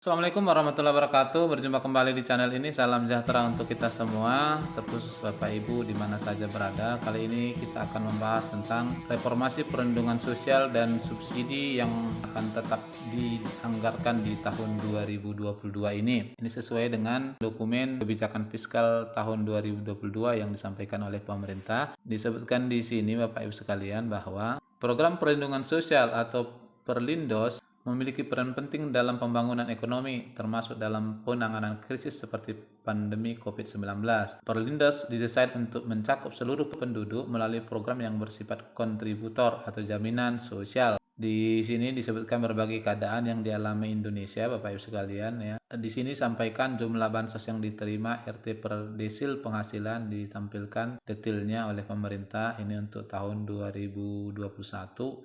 Assalamualaikum warahmatullahi wabarakatuh. Berjumpa kembali di channel ini. Salam sejahtera untuk kita semua, terkhusus Bapak Ibu di mana saja berada. Kali ini kita akan membahas tentang reformasi perlindungan sosial dan subsidi yang akan tetap dianggarkan di tahun 2022 ini. Ini sesuai dengan dokumen kebijakan fiskal tahun 2022 yang disampaikan oleh pemerintah. Disebutkan di sini Bapak Ibu sekalian bahwa program perlindungan sosial atau Perlindos memiliki peran penting dalam pembangunan ekonomi, termasuk dalam penanganan krisis seperti pandemi COVID-19. Perlindos didesain untuk mencakup seluruh penduduk melalui program yang bersifat kontributor atau jaminan sosial. Di sini disebutkan berbagai keadaan yang dialami Indonesia, Bapak Ibu sekalian ya. Di sini sampaikan jumlah bansos yang diterima, RT per desil penghasilan, ditampilkan detailnya oleh pemerintah. Ini untuk tahun 2021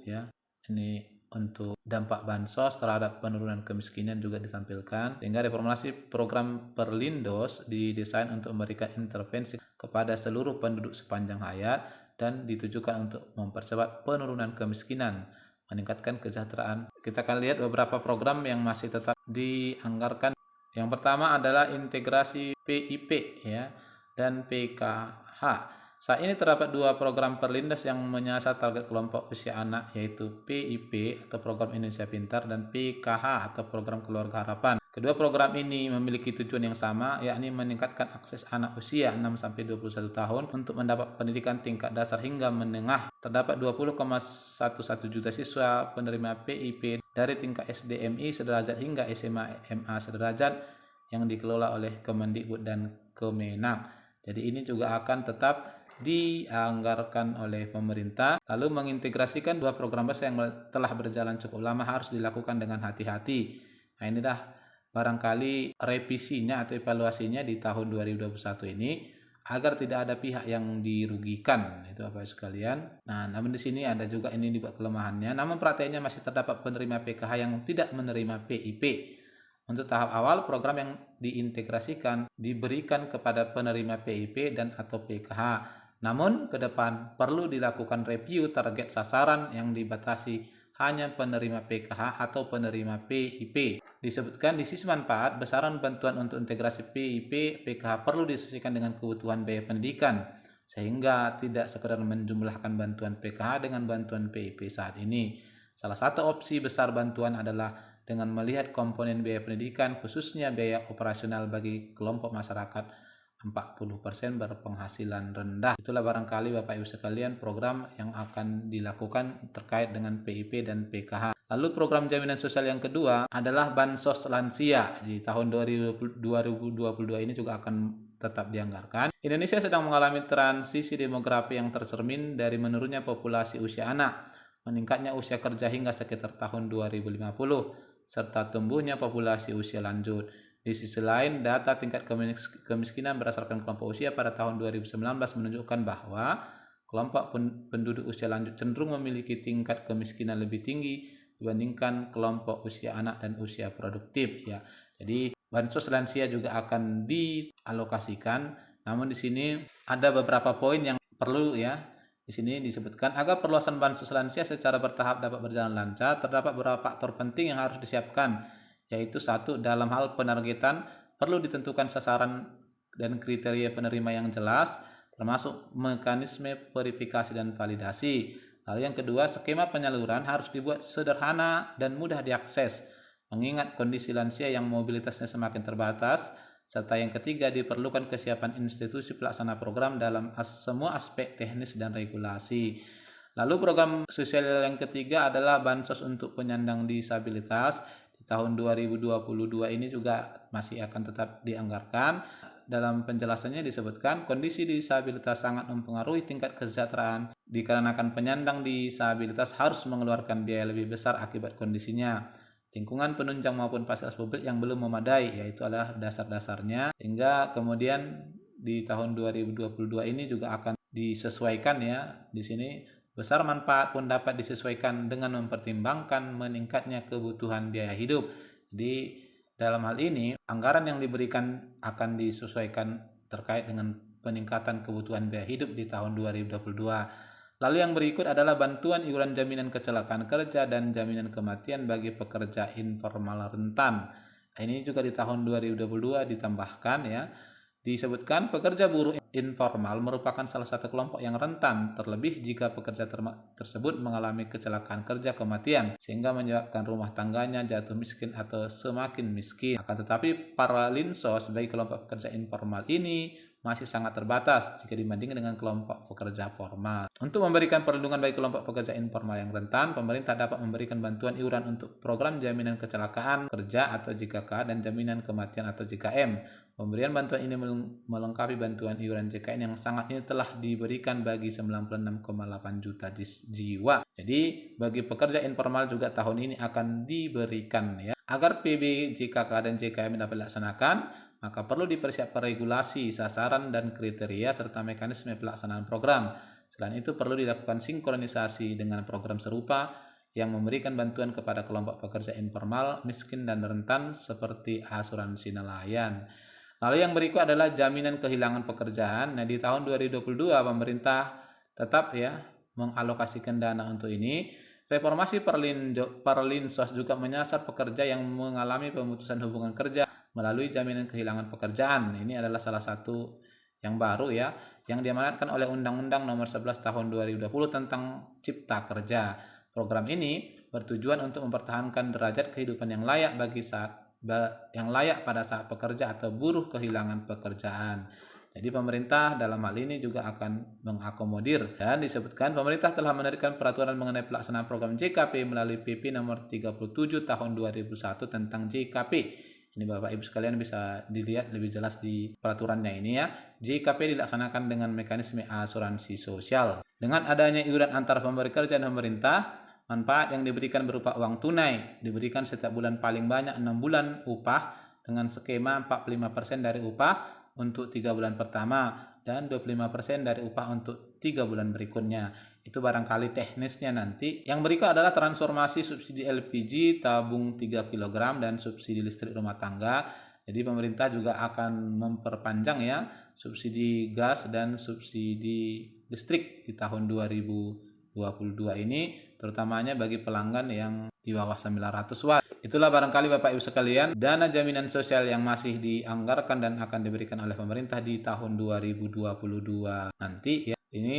ya. Ini untuk dampak bansos terhadap penurunan kemiskinan juga ditampilkan, sehingga reformasi program Perlindos didesain untuk memberikan intervensi kepada seluruh penduduk sepanjang hayat dan ditujukan untuk mempercepat penurunan kemiskinan, meningkatkan kesejahteraan. Kita akan lihat beberapa program yang masih tetap dianggarkan. Yang pertama adalah integrasi PIP ya dan PKH. Saat ini terdapat dua program Perlindos yang menyasar target kelompok usia anak, yaitu PIP atau Program Indonesia Pintar dan PKH atau Program Keluarga Harapan. Kedua program ini memiliki tujuan yang sama, yakni meningkatkan akses anak usia 6-21 tahun untuk mendapat pendidikan tingkat dasar hingga menengah. Terdapat 20,11 juta siswa penerima PIP dari tingkat SDMI sederajat hingga SMA MA sederajat yang dikelola oleh Kemendikbud dan Kemenak. Jadi ini juga akan tetap dianggarkan oleh pemerintah. Lalu mengintegrasikan dua program besar yang telah berjalan cukup lama harus dilakukan dengan hati-hati. Nah, ini dah barangkali revisinya atau evaluasinya di tahun 2021 ini agar tidak ada pihak yang dirugikan, itu Bapak sekalian. Nah, namun di sini ada juga ini dibuat kelemahannya. Namun prakteknya masih terdapat penerima PKH yang tidak menerima PIP. Untuk tahap awal, program yang diintegrasikan diberikan kepada penerima PIP dan atau PKH. Namun, ke depan perlu dilakukan review target sasaran yang dibatasi hanya penerima PKH atau penerima PIP. Disebutkan di sisi manfaat, besaran bantuan untuk integrasi PIP, PKH perlu disesuaikan dengan kebutuhan biaya pendidikan, sehingga tidak sekedar menjumlahkan bantuan PKH dengan bantuan PIP saat ini. Salah satu opsi besar bantuan adalah dengan melihat komponen biaya pendidikan, khususnya biaya operasional bagi kelompok masyarakat 40% berpenghasilan rendah. Itulah barangkali Bapak Ibu sekalian program yang akan dilakukan terkait dengan PIP dan PKH. Lalu program jaminan sosial yang kedua adalah Bansos Lansia. Di tahun 2022 ini juga akan tetap dianggarkan. Indonesia sedang mengalami transisi demografi yang tercermin dari menurunnya populasi usia anak, meningkatnya usia kerja hingga sekitar tahun 2050, serta tumbuhnya populasi usia lanjut. Di sisi lain, data tingkat kemiskinan berdasarkan kelompok usia pada tahun 2019 menunjukkan bahwa kelompok penduduk usia lanjut cenderung memiliki tingkat kemiskinan lebih tinggi dibandingkan kelompok usia anak dan usia produktif ya. Jadi bansos lansia juga akan dialokasikan. Namun di sini ada beberapa poin yang perlu ya. Di sini disebutkan agar perluasan bansos lansia secara bertahap dapat berjalan lancar, terdapat beberapa faktor penting yang harus disiapkan, yaitu satu, dalam hal penargetan perlu ditentukan sasaran dan kriteria penerima yang jelas, termasuk mekanisme verifikasi dan validasi. Lalu yang kedua, skema penyaluran harus dibuat sederhana dan mudah diakses, mengingat kondisi lansia yang mobilitasnya semakin terbatas. Serta yang ketiga, diperlukan kesiapan institusi pelaksana program dalam semua aspek teknis dan regulasi. Lalu program sosial yang ketiga adalah bansos untuk penyandang disabilitas. Tahun 2022 ini juga masih akan tetap dianggarkan. Dalam penjelasannya disebutkan kondisi disabilitas sangat mempengaruhi tingkat kesejahteraan dikarenakan penyandang disabilitas harus mengeluarkan biaya lebih besar akibat kondisinya. Lingkungan penunjang maupun fasilitas publik yang belum memadai, yaitu adalah dasar-dasarnya, sehingga kemudian di tahun 2022 ini juga akan disesuaikan ya. Di sini besar manfaat pun dapat disesuaikan dengan mempertimbangkan meningkatnya kebutuhan biaya hidup. Jadi dalam hal ini anggaran yang diberikan akan disesuaikan terkait dengan peningkatan kebutuhan biaya hidup di tahun 2022. Lalu yang berikut adalah bantuan iuran jaminan kecelakaan kerja dan jaminan kematian bagi pekerja informal rentan. Ini juga di tahun 2022 ditambahkan ya, disebutkan pekerja buruh informal merupakan salah satu kelompok yang rentan, terlebih jika pekerja tersebut mengalami kecelakaan kerja kematian sehingga menyebabkan rumah tangganya jatuh miskin atau semakin miskin. Akan tetapi Paralinsos bagi kelompok pekerja informal ini masih sangat terbatas jika dibandingkan dengan kelompok pekerja formal. Untuk memberikan perlindungan bagi kelompok pekerja informal yang rentan, pemerintah dapat memberikan bantuan iuran untuk program jaminan kecelakaan kerja atau JKK dan jaminan kematian atau JKM. Pemberian bantuan ini melengkapi bantuan iuran JKN yang sangat ini telah diberikan bagi 96,8 juta jiwa. Jadi bagi pekerja informal juga tahun ini akan diberikan ya. Agar PB, JKK dan JKM dapat dilaksanakan, maka perlu dipersiapkan regulasi, sasaran dan kriteria serta mekanisme pelaksanaan program. Selain itu perlu dilakukan sinkronisasi dengan program serupa yang memberikan bantuan kepada kelompok pekerja informal, miskin dan rentan seperti asuransi nelayan. Lalu yang berikut adalah jaminan kehilangan pekerjaan. Nah, di tahun 2022 pemerintah tetap ya mengalokasikan dana untuk ini. Reformasi Paralinsos juga menyasar pekerja yang mengalami pemutusan hubungan kerja melalui jaminan kehilangan pekerjaan. Ini adalah salah satu yang baru ya, yang diamanatkan oleh Undang-Undang Nomor 11 Tahun 2020 tentang Cipta Kerja. Program ini bertujuan untuk mempertahankan derajat kehidupan yang layak pada saat pekerja atau buruh kehilangan pekerjaan. Jadi pemerintah dalam hal ini juga akan mengakomodir, dan disebutkan pemerintah telah menerbitkan peraturan mengenai pelaksanaan program JKP melalui PP nomor 37 tahun 2001 tentang JKP. Ini Bapak Ibu sekalian bisa dilihat lebih jelas di peraturannya ini ya. JKP dilaksanakan dengan mekanisme asuransi sosial. Dengan adanya iuran antar pemberi kerja dan pemerintah, manfaat yang diberikan berupa uang tunai diberikan setiap bulan paling banyak 6 bulan upah dengan skema 45% dari upah untuk 3 bulan pertama dan 25% dari upah untuk 3 bulan berikutnya. Itu barangkali teknisnya nanti. Yang berikut adalah transformasi subsidi LPG tabung 3 kg dan subsidi listrik rumah tangga. Jadi pemerintah juga akan memperpanjang ya subsidi gas dan subsidi listrik di tahun 2022 ini, terutamanya bagi pelanggan yang di bawah 900 watt. Itulah barangkali Bapak Ibu sekalian, dana jaminan sosial yang masih dianggarkan dan akan diberikan oleh pemerintah di tahun 2022 nanti ya. Ini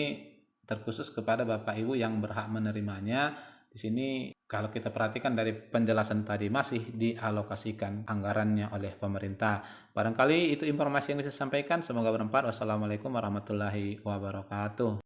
terkhusus kepada Bapak Ibu yang berhak menerimanya. Di sini kalau kita perhatikan dari penjelasan tadi masih dialokasikan anggarannya oleh pemerintah. Barangkali itu informasi yang bisa saya sampaikan. Semoga bermanfaat. Wassalamualaikum warahmatullahi wabarakatuh.